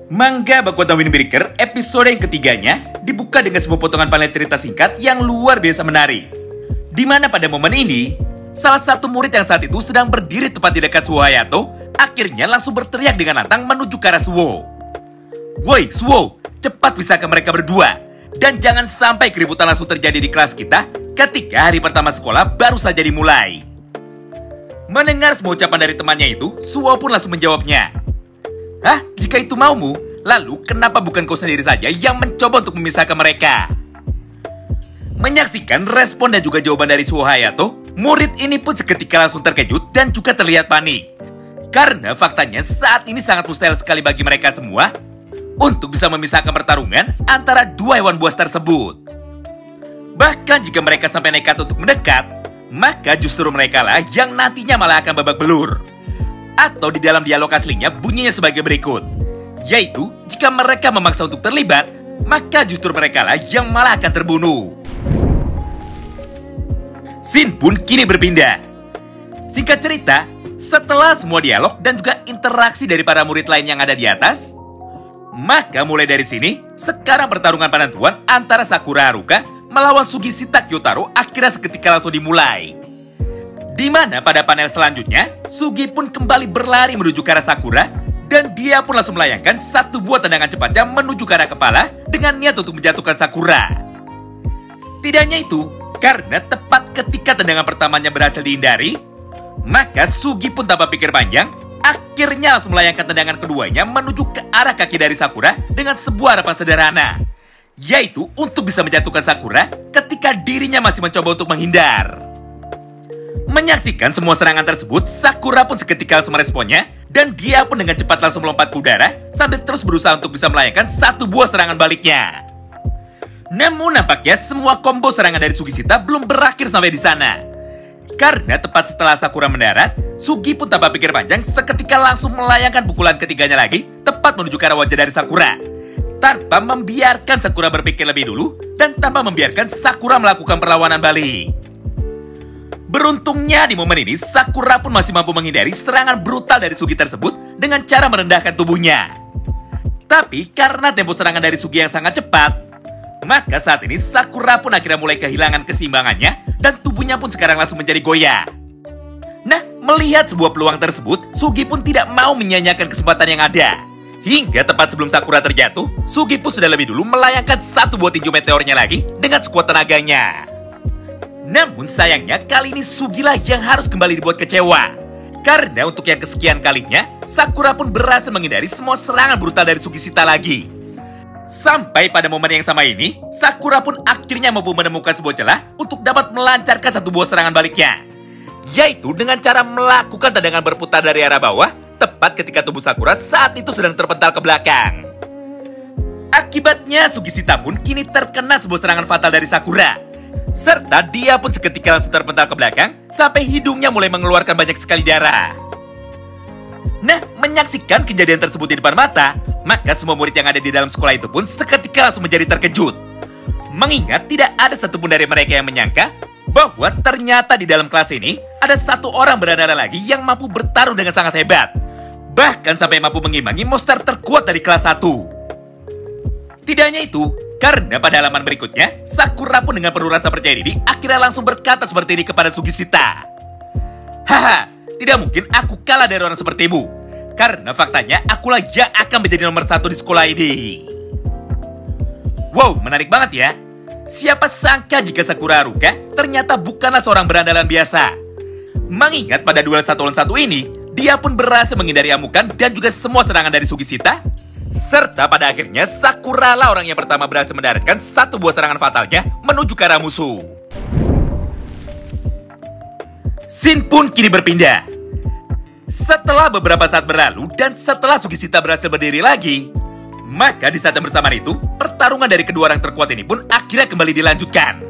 Manga Baku no Windbreaker episode yang ketiganya dibuka dengan sebuah potongan panel cerita singkat yang luar biasa menarik. Di mana pada momen ini, salah satu murid yang saat itu sedang berdiri tepat di dekat Suwo Hayato akhirnya langsung berteriak dengan lantang menuju ke arah Suwo. "Woi Suwo, cepat pisahkan mereka berdua. Dan jangan sampai keributan langsung terjadi di kelas kita ketika hari pertama sekolah baru saja dimulai." Mendengar semua ucapan dari temannya itu, Suwo pun langsung menjawabnya. "Hah? Jika itu maumu, lalu kenapa bukan kau sendiri saja yang mencoba untuk memisahkan mereka?" Menyaksikan respon dan juga jawaban dari Suwo Hayato, murid ini pun seketika langsung terkejut dan juga terlihat panik. Karena faktanya saat ini sangat mustahil sekali bagi mereka semua untuk bisa memisahkan pertarungan antara dua hewan buas tersebut. Bahkan jika mereka sampai nekat untuk mendekat, maka justru mereka lah yang nantinya malah akan babak belur. Atau di dalam dialog aslinya bunyinya sebagai berikut, yaitu jika mereka memaksa untuk terlibat, maka justru mereka lah yang malah akan terbunuh. Scene pun kini berpindah. Singkat cerita, setelah semua dialog dan juga interaksi dari para murid lain yang ada di atas, maka mulai dari sini, sekarang pertarungan penentuan antara Sakura Haruka melawan Sugishita Kyotaro akhirnya seketika langsung dimulai. Di mana pada panel selanjutnya, Sugi pun kembali berlari menuju ke arah Sakura dan dia pun langsung melayangkan satu buah tendangan cepatnya menuju ke arah kepala dengan niat untuk menjatuhkan Sakura. Tidak hanya itu, karena tepat ketika tendangan pertamanya berhasil dihindari, maka Sugi pun tanpa pikir panjang, akhirnya langsung melayangkan tendangan keduanya menuju ke arah kaki dari Sakura dengan sebuah harapan sederhana, yaitu untuk bisa menjatuhkan Sakura ketika dirinya masih mencoba untuk menghindar. Menyaksikan semua serangan tersebut, Sakura pun seketika langsung meresponnya dan dia pun dengan cepat langsung melompat ke udara sambil terus berusaha untuk bisa melayangkan satu buah serangan baliknya. Namun nampaknya semua combo serangan dari Sugishita belum berakhir sampai di sana. Karena tepat setelah Sakura mendarat, Sugi pun tanpa pikir panjang seketika langsung melayangkan pukulan ketiganya lagi tepat menuju ke arah wajah dari Sakura, tanpa membiarkan Sakura berpikir lebih dulu dan tanpa membiarkan Sakura melakukan perlawanan balik. Beruntungnya di momen ini, Sakura pun masih mampu menghindari serangan brutal dari Sugi tersebut dengan cara merendahkan tubuhnya. Tapi karena tempo serangan dari Sugi yang sangat cepat, maka saat ini Sakura pun akhirnya mulai kehilangan keseimbangannya dan tubuhnya pun sekarang langsung menjadi goyah. Nah, melihat sebuah peluang tersebut, Sugi pun tidak mau menyia-nyiakan kesempatan yang ada. Hingga tepat sebelum Sakura terjatuh, Sugi pun sudah lebih dulu melayangkan satu buah tinju meteornya lagi dengan sekuat tenaganya. Namun sayangnya kali ini Sugilah yang harus kembali dibuat kecewa. Karena untuk yang kesekian kalinya, Sakura pun berhasil menghindari semua serangan brutal dari Sugishita lagi. Sampai pada momen yang sama ini, Sakura pun akhirnya mampu menemukan sebuah celah untuk dapat melancarkan satu buah serangan baliknya, yaitu dengan cara melakukan tendangan berputar dari arah bawah tepat ketika tubuh Sakura saat itu sedang terpental ke belakang. Akibatnya Sugishita pun kini terkena sebuah serangan fatal dari Sakura, serta dia pun seketika langsung terpental ke belakang sampai hidungnya mulai mengeluarkan banyak sekali darah. Nah, menyaksikan kejadian tersebut di depan mata, maka semua murid yang ada di dalam sekolah itu pun seketika langsung menjadi terkejut. Mengingat tidak ada satupun dari mereka yang menyangka bahwa ternyata di dalam kelas ini ada satu orang berandal lagi yang mampu bertarung dengan sangat hebat, bahkan sampai mampu mengimbangi monster terkuat dari kelas 1. Tidak hanya itu, karena pada halaman berikutnya, Sakura pun dengan penuh rasa percaya diri akhirnya langsung berkata seperti ini kepada Sugishita. "Haha, tidak mungkin aku kalah dari orang sepertimu. Karena faktanya akulah yang akan menjadi nomor 1 di sekolah ini." Wow, menarik banget ya. Siapa sangka jika Sakura Haruka ternyata bukanlah seorang berandalan biasa. Mengingat pada duel 1 lawan 1 ini, dia pun berhasil menghindari amukan dan juga semua serangan dari Sugishita. Serta pada akhirnya Sakura lah orang yang pertama berhasil mendaratkan satu buah serangan fatalnya menuju ke arah musuh. Scene pun kini berpindah. Setelah beberapa saat berlalu dan setelah Sugishita berhasil berdiri lagi, maka di saat yang bersamaan itu, pertarungan dari kedua orang terkuat ini pun akhirnya kembali dilanjutkan.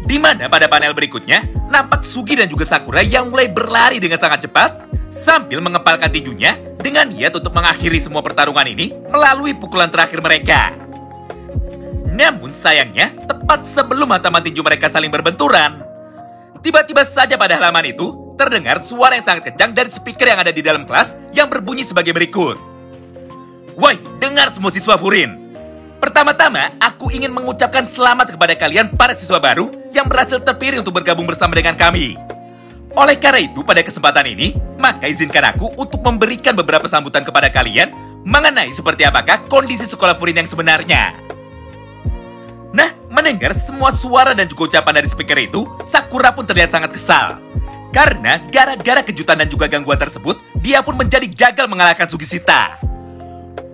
Di mana pada panel berikutnya, nampak Sugi dan juga Sakura yang mulai berlari dengan sangat cepat sambil mengepalkan tinjunya dengan niat untuk mengakhiri semua pertarungan ini melalui pukulan terakhir mereka. Namun sayangnya, tepat sebelum hantaman tinju mereka saling berbenturan, tiba-tiba saja pada halaman itu terdengar suara yang sangat kencang dari speaker yang ada di dalam kelas yang berbunyi sebagai berikut. "Woi, dengar dengar semua siswa Furin. Pertama-tama, aku ingin mengucapkan selamat kepada kalian para siswa baru yang berhasil terpilih untuk bergabung bersama dengan kami. Oleh karena itu, pada kesempatan ini, maka izinkan aku untuk memberikan beberapa sambutan kepada kalian mengenai seperti apakah kondisi sekolah Furin yang sebenarnya. Nah, mendengar semua suara dan juga ucapan dari speaker itu, Sakura pun terlihat sangat kesal. Karena gara-gara kejutan dan juga gangguan tersebut, dia pun menjadi gagal mengalahkan Sugishita.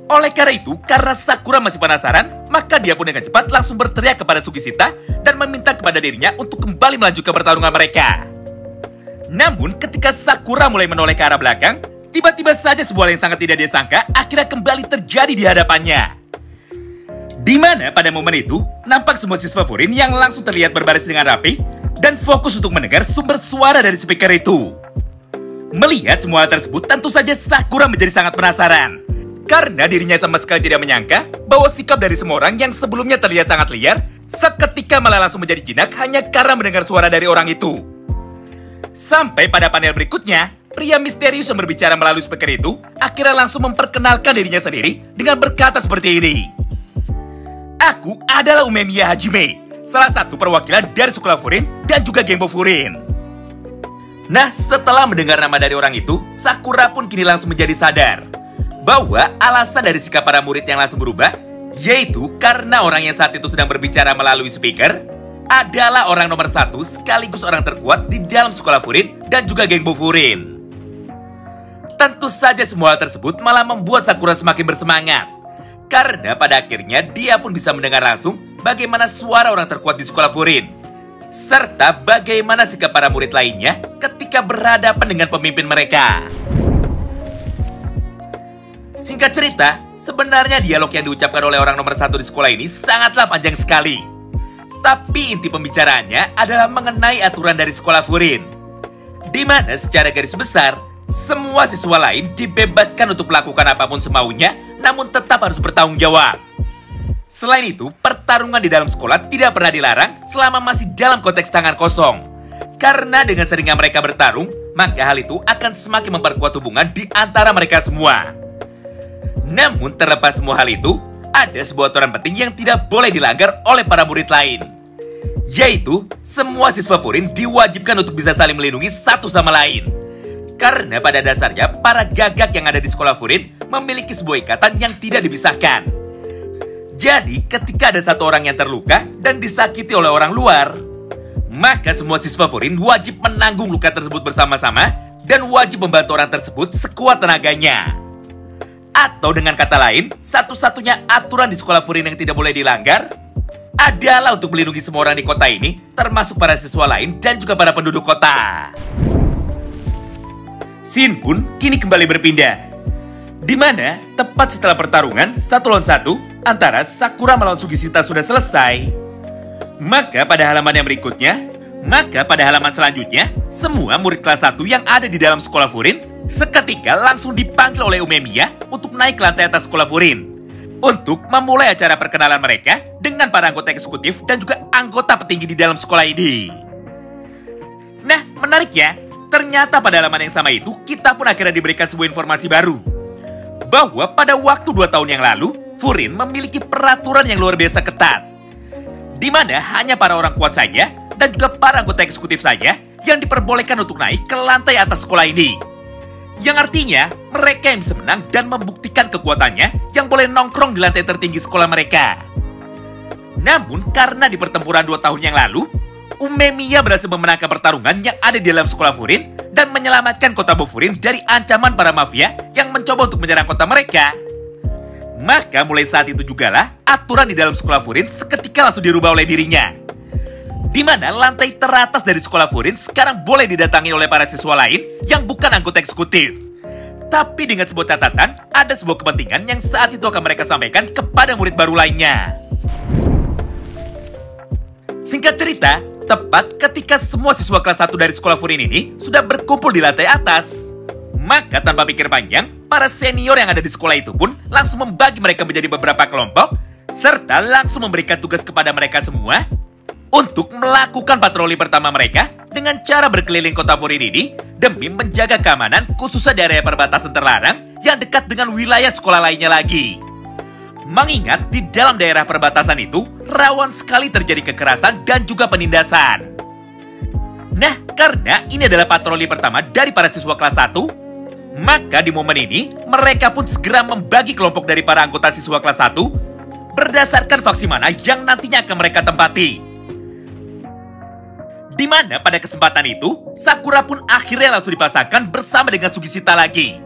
Oleh karena itu, karena Sakura masih penasaran, maka dia pun dengan cepat langsung berteriak kepada Sugishita dan meminta kepada dirinya untuk kembali melanjutkan pertarungan mereka. Namun, ketika Sakura mulai menoleh ke arah belakang, tiba-tiba saja sebuah hal yang sangat tidak dia sangka akhirnya kembali terjadi di hadapannya. Di mana pada momen itu, nampak semua siswa Furin yang langsung terlihat berbaris dengan rapi dan fokus untuk mendengar sumber suara dari speaker itu. Melihat semua hal tersebut, tentu saja Sakura menjadi sangat penasaran. Karena dirinya sama sekali tidak menyangka bahwa sikap dari semua orang yang sebelumnya terlihat sangat liar, seketika malah langsung menjadi jinak hanya karena mendengar suara dari orang itu. Sampai pada panel berikutnya, pria misterius yang berbicara melalui speaker itu akhirnya langsung memperkenalkan dirinya sendiri dengan berkata seperti ini. Aku adalah Umemiya Hajime, salah satu perwakilan dari sekolah Furin dan juga Genpo Furin. Nah, setelah mendengar nama dari orang itu, Sakura pun kini langsung menjadi sadar bahwa alasan dari sikap para murid yang langsung berubah, yaitu karena orang yang saat itu sedang berbicara melalui speaker adalah orang nomor 1 sekaligus orang terkuat di dalam sekolah Furin dan juga Genpo Furin. Tentu saja semua hal tersebut malah membuat Sakura semakin bersemangat. Karena pada akhirnya dia pun bisa mendengar langsung bagaimana suara orang terkuat di sekolah Furin, serta bagaimana sikap para murid lainnya ketika berhadapan dengan pemimpin mereka. Singkat cerita, sebenarnya dialog yang diucapkan oleh orang nomor 1 di sekolah ini sangatlah panjang sekali. Tapi inti pembicaraannya adalah mengenai aturan dari sekolah Furin, di mana secara garis besar, semua siswa lain dibebaskan untuk melakukan apapun semaunya, namun tetap harus bertanggung jawab. Selain itu, pertarungan di dalam sekolah tidak pernah dilarang selama masih dalam konteks tangan kosong. Karena dengan seringnya mereka bertarung, maka hal itu akan semakin memperkuat hubungan di antara mereka semua. Namun terlepas semua hal itu, ada sebuah aturan penting yang tidak boleh dilanggar oleh para murid lain. Yaitu, semua siswa Furin diwajibkan untuk bisa saling melindungi satu sama lain. Karena pada dasarnya, para gagak yang ada di sekolah Furin memiliki sebuah ikatan yang tidak dipisahkan. Jadi, ketika ada satu orang yang terluka dan disakiti oleh orang luar, maka semua siswa Furin wajib menanggung luka tersebut bersama-sama dan wajib membantu orang tersebut sekuat tenaganya. Atau dengan kata lain, satu-satunya aturan di sekolah Furin yang tidak boleh dilanggar adalah untuk melindungi semua orang di kota ini, termasuk para siswa lain dan juga para penduduk kota. Scene pun kini kembali berpindah, di mana tepat setelah pertarungan 1 lawan 1 antara Sakura melawan Sugishita sudah selesai, maka pada halaman selanjutnya, semua murid kelas 1 yang ada di dalam sekolah Furin seketika langsung dipanggil oleh Umemiya untuk naik ke lantai atas sekolah Furin untuk memulai acara perkenalan mereka dengan para anggota eksekutif dan juga anggota petinggi di dalam sekolah ini. Nah, menarik ya. Ternyata pada halaman yang sama itu, kita pun akhirnya diberikan sebuah informasi baru. Bahwa pada waktu 2 tahun yang lalu, Furin memiliki peraturan yang luar biasa ketat. Di mana hanya para orang kuat saja, dan juga para anggota eksekutif saja, yang diperbolehkan untuk naik ke lantai atas sekolah ini. Yang artinya, mereka yang bisa menang dan membuktikan kekuatannya, yang boleh nongkrong di lantai tertinggi sekolah mereka. Namun, karena di pertempuran 2 tahun yang lalu, Umemiya berhasil memenangkan pertarungan yang ada di dalam sekolah Furin dan menyelamatkan kota Bofurin dari ancaman para mafia yang mencoba untuk menyerang kota mereka. Maka mulai saat itu jugalah aturan di dalam sekolah Furin seketika langsung dirubah oleh dirinya. Di mana lantai teratas dari sekolah Furin sekarang boleh didatangi oleh para siswa lain yang bukan anggota eksekutif. Tapi dengan sebuah catatan, ada sebuah kepentingan yang saat itu akan mereka sampaikan kepada murid baru lainnya. Singkat cerita, tepat ketika semua siswa kelas 1 dari sekolah Furin ini sudah berkumpul di lantai atas, maka tanpa pikir panjang, para senior yang ada di sekolah itu pun langsung membagi mereka menjadi beberapa kelompok, serta langsung memberikan tugas kepada mereka semua untuk melakukan patroli pertama mereka dengan cara berkeliling kota Furin ini demi menjaga keamanan khususnya di area perbatasan terlarang yang dekat dengan wilayah sekolah lainnya lagi. Mengingat di dalam daerah perbatasan itu rawan sekali terjadi kekerasan dan juga penindasan. Nah, karena ini adalah patroli pertama dari para siswa kelas 1, maka di momen ini mereka pun segera membagi kelompok dari para anggota siswa kelas 1 berdasarkan faksi mana yang nantinya akan mereka tempati. Di mana pada kesempatan itu, Sakura pun akhirnya langsung dipasangkan bersama dengan Sugishita lagi.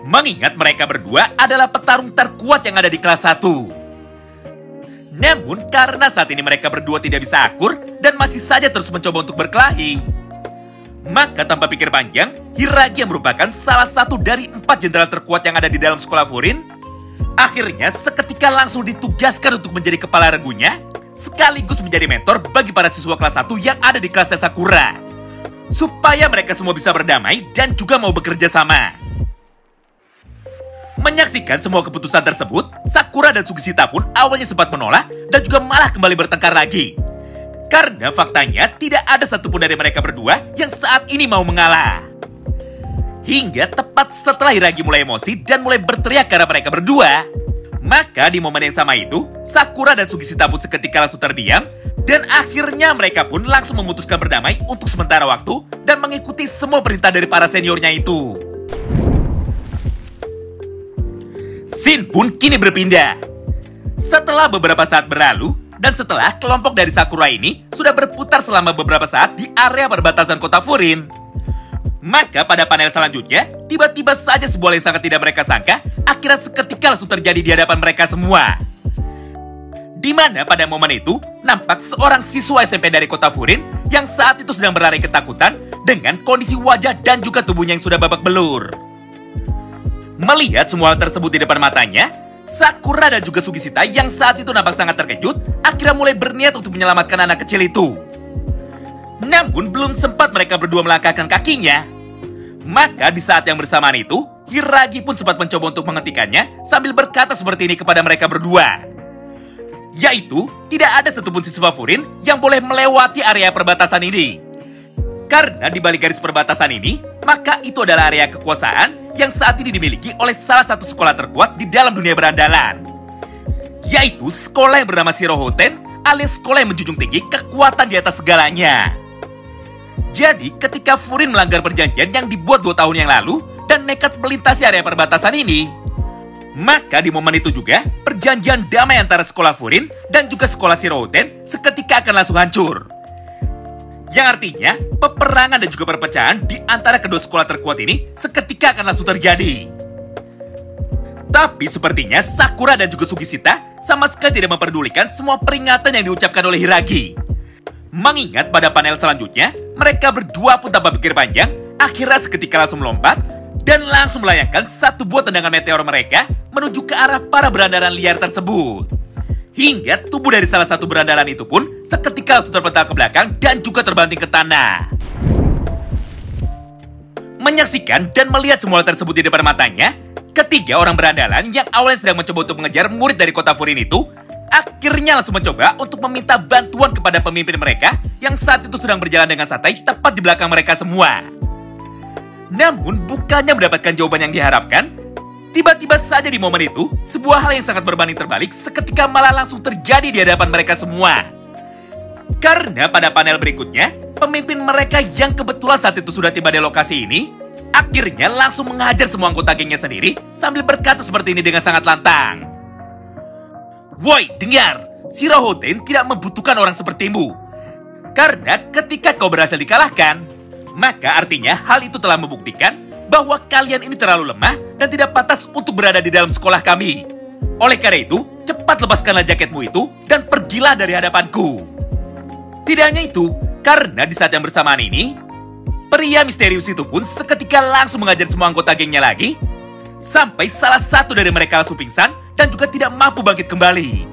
Mengingat mereka berdua adalah petarung terkuat yang ada di kelas 1. Namun karena saat ini mereka berdua tidak bisa akur dan masih saja terus mencoba untuk berkelahi, maka tanpa pikir panjang, Hiragi yang merupakan salah satu dari 4 jenderal terkuat yang ada di dalam sekolah Furin, akhirnya seketika langsung ditugaskan untuk menjadi kepala regunya, sekaligus menjadi mentor bagi para siswa kelas 1 yang ada di kelas Sakura, supaya mereka semua bisa berdamai dan juga mau bekerja sama. Menyaksikan semua keputusan tersebut, Sakura dan Sugishita pun awalnya sempat menolak dan juga malah kembali bertengkar lagi. Karena faktanya tidak ada satupun dari mereka berdua yang saat ini mau mengalah. Hingga tepat setelah Hiragi mulai emosi dan mulai berteriak karena mereka berdua, maka di momen yang sama itu, Sakura dan Sugishita pun seketika langsung terdiam, dan akhirnya mereka pun langsung memutuskan berdamai untuk sementara waktu dan mengikuti semua perintah dari para seniornya itu. Scene pun kini berpindah. Setelah beberapa saat berlalu, dan setelah kelompok dari Sakura ini sudah berputar selama beberapa saat di area perbatasan kota Furin, maka pada panel selanjutnya, tiba-tiba saja sebuah yang sangat tidak mereka sangka akhirnya seketika langsung terjadi di hadapan mereka semua. Di mana pada momen itu, nampak seorang siswa SMP dari kota Furin yang saat itu sedang berlari ketakutan dengan kondisi wajah dan juga tubuhnya yang sudah babak belur. Melihat semua hal tersebut di depan matanya, Sakura dan juga Sugishita yang saat itu nampak sangat terkejut, akhirnya mulai berniat untuk menyelamatkan anak kecil itu. Namun belum sempat mereka berdua melangkahkan kakinya, maka di saat yang bersamaan itu, Hiragi pun sempat mencoba untuk menghentikannya sambil berkata seperti ini kepada mereka berdua. Yaitu, tidak ada satupun siswa Furin yang boleh melewati area perbatasan ini. Karena di balik garis perbatasan ini, maka itu adalah area kekuasaan yang saat ini dimiliki oleh salah satu sekolah terkuat di dalam dunia berandalan. Yaitu sekolah yang bernama Shirohoten, alias sekolah yang menjunjung tinggi kekuatan di atas segalanya. Jadi, ketika Furin melanggar perjanjian yang dibuat 2 tahun yang lalu dan nekat melintasi area perbatasan ini, maka di momen itu juga perjanjian damai antara sekolah Furin dan juga sekolah Shirohoten seketika akan langsung hancur. Yang artinya, peperangan dan juga perpecahan di antara kedua sekolah terkuat ini seketika akan langsung terjadi. Tapi sepertinya Sakura dan juga Sugishita sama sekali tidak memperdulikan semua peringatan yang diucapkan oleh Hiragi. Mengingat pada panel selanjutnya, mereka berdua pun tanpa pikir panjang, akhirnya seketika langsung melompat dan langsung melayangkan satu buah tendangan meteor mereka menuju ke arah para berandalan liar tersebut. Hingga tubuh dari salah satu berandalan itu pun seketika langsung terpental ke belakang dan juga terbanting ke tanah. Menyaksikan dan melihat semua hal tersebut di depan matanya, ketiga orang berandalan yang awalnya sedang mencoba untuk mengejar murid dari kota Furin itu, akhirnya langsung mencoba untuk meminta bantuan kepada pemimpin mereka yang saat itu sedang berjalan dengan santai tepat di belakang mereka semua. Namun bukannya mendapatkan jawaban yang diharapkan, tiba-tiba saja di momen itu, sebuah hal yang sangat berbanding terbalik seketika malah langsung terjadi di hadapan mereka semua. Karena pada panel berikutnya, pemimpin mereka yang kebetulan saat itu sudah tiba di lokasi ini, akhirnya langsung menghajar semua anggota gengnya sendiri sambil berkata seperti ini dengan sangat lantang. Woi, dengar, Shirohoten tidak membutuhkan orang sepertimu. Karena ketika kau berhasil dikalahkan, maka artinya hal itu telah membuktikan bahwa kalian ini terlalu lemah dan tidak pantas untuk berada di dalam sekolah kami. Oleh karena itu, cepat lepaskanlah jaketmu itu dan pergilah dari hadapanku. Tidak hanya itu, karena di saat yang bersamaan ini, pria misterius itu pun seketika langsung mengajar semua anggota gengnya lagi, sampai salah satu dari mereka langsung pingsan dan juga tidak mampu bangkit kembali.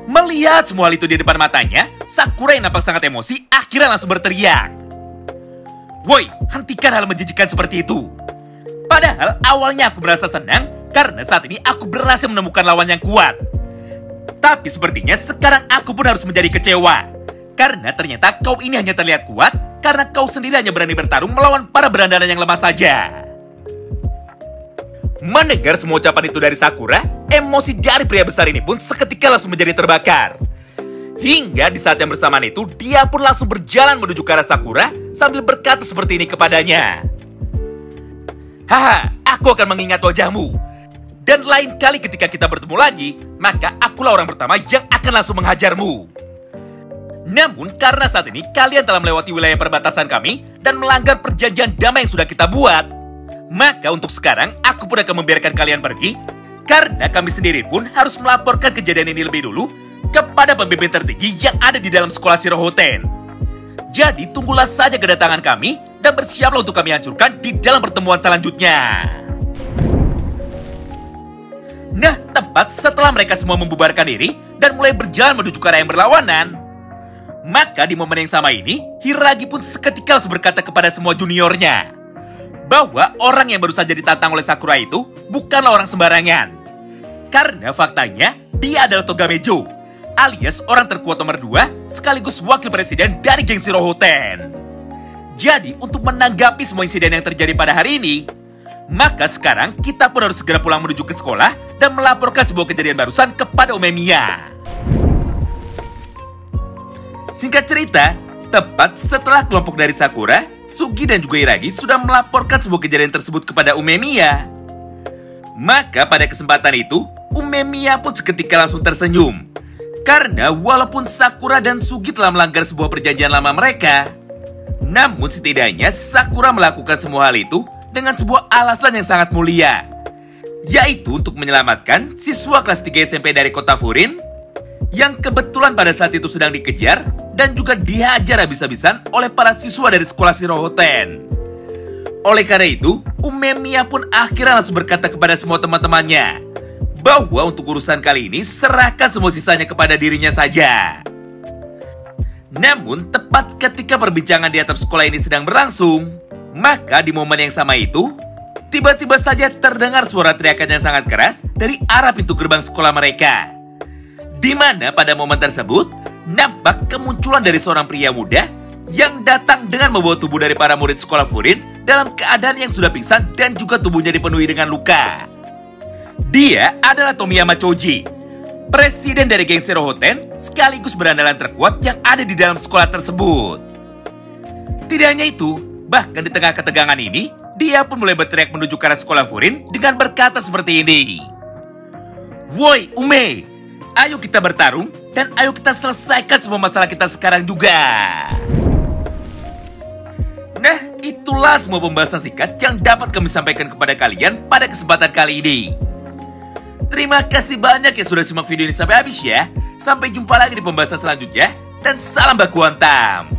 Melihat semua hal itu di depan matanya, Sakura yang nampak sangat emosi akhirnya langsung berteriak. Woi, hentikan hal menjijikan seperti itu. Padahal awalnya aku merasa senang karena saat ini aku berhasil menemukan lawan yang kuat. Tapi sepertinya sekarang aku pun harus menjadi kecewa. Karena ternyata kau ini hanya terlihat kuat karena kau sendiri hanya berani bertarung melawan para berandalan yang lemah saja. Mendengar semua ucapan itu dari Sakura, emosi dari pria besar ini pun seketika langsung menjadi terbakar. Hingga di saat yang bersamaan itu, dia pun langsung berjalan menuju ke arah Sakura sambil berkata seperti ini kepadanya. Haha, aku akan mengingat wajahmu. Dan lain kali ketika kita bertemu lagi, maka akulah orang pertama yang akan langsung menghajarmu. Namun karena saat ini kalian telah melewati wilayah perbatasan kami dan melanggar perjanjian damai yang sudah kita buat, maka untuk sekarang aku pun akan membiarkan kalian pergi, karena kami sendiri pun harus melaporkan kejadian ini lebih dulu kepada pemimpin tertinggi yang ada di dalam sekolah Shirohoten. Jadi tunggulah saja kedatangan kami dan bersiaplah untuk kami hancurkan di dalam pertemuan selanjutnya. Nah, tepat setelah mereka semua membubarkan diri dan mulai berjalan menuju ke arah yang berlawanan, maka di momen yang sama ini, Hiragi pun seketika langsung berkata kepada semua juniornya bahwa orang yang baru saja ditantang oleh Sakura itu bukanlah orang sembarangan. Karena faktanya, dia adalah Togamejo, alias orang terkuat nomor 2 sekaligus wakil presiden dari geng Shirohoten. Jadi untuk menanggapi semua insiden yang terjadi pada hari ini, maka sekarang kita pun harus segera pulang menuju ke sekolah dan melaporkan sebuah kejadian barusan kepada Umemiya. Singkat cerita, tepat setelah kelompok dari Sakura, Sugi dan juga Hiragi sudah melaporkan sebuah kejadian tersebut kepada Umemiya. Maka pada kesempatan itu, Umemiya pun seketika langsung tersenyum. Karena walaupun Sakura dan Sugi telah melanggar sebuah perjanjian lama mereka, namun setidaknya Sakura melakukan semua hal itu dengan sebuah alasan yang sangat mulia, yaitu untuk menyelamatkan siswa kelas 3 SMP dari kota Furin yang kebetulan pada saat itu sedang dikejar dan juga dihajar habis-habisan oleh para siswa dari sekolah Shirohoten. Oleh karena itu, Umemiya pun akhirnya langsung berkata kepada semua teman-temannya bahwa untuk urusan kali ini serahkan semua sisanya kepada dirinya saja. Namun tepat ketika perbincangan di atap sekolah ini sedang berlangsung, maka di momen yang sama itu, tiba-tiba saja terdengar suara teriakan yang sangat keras dari arah pintu gerbang sekolah mereka. Di mana pada momen tersebut, nampak kemunculan dari seorang pria muda yang datang dengan membawa tubuh dari para murid sekolah Furin dalam keadaan yang sudah pingsan dan juga tubuhnya dipenuhi dengan luka. Dia adalah Tomiyama Choji, presiden dari geng Shirohoten sekaligus berandalan terkuat yang ada di dalam sekolah tersebut. Tidak hanya itu, bahkan di tengah ketegangan ini, dia pun mulai berteriak menuju ke arah sekolah Furin dengan berkata seperti ini. Woi Ume, ayo kita bertarung dan ayo kita selesaikan semua masalah kita sekarang juga. Nah, itulah semua pembahasan singkat yang dapat kami sampaikan kepada kalian pada kesempatan kali ini. Terima kasih banyak yang sudah simak video ini sampai habis ya. Sampai jumpa lagi di pembahasan selanjutnya. Dan salam baku hantam.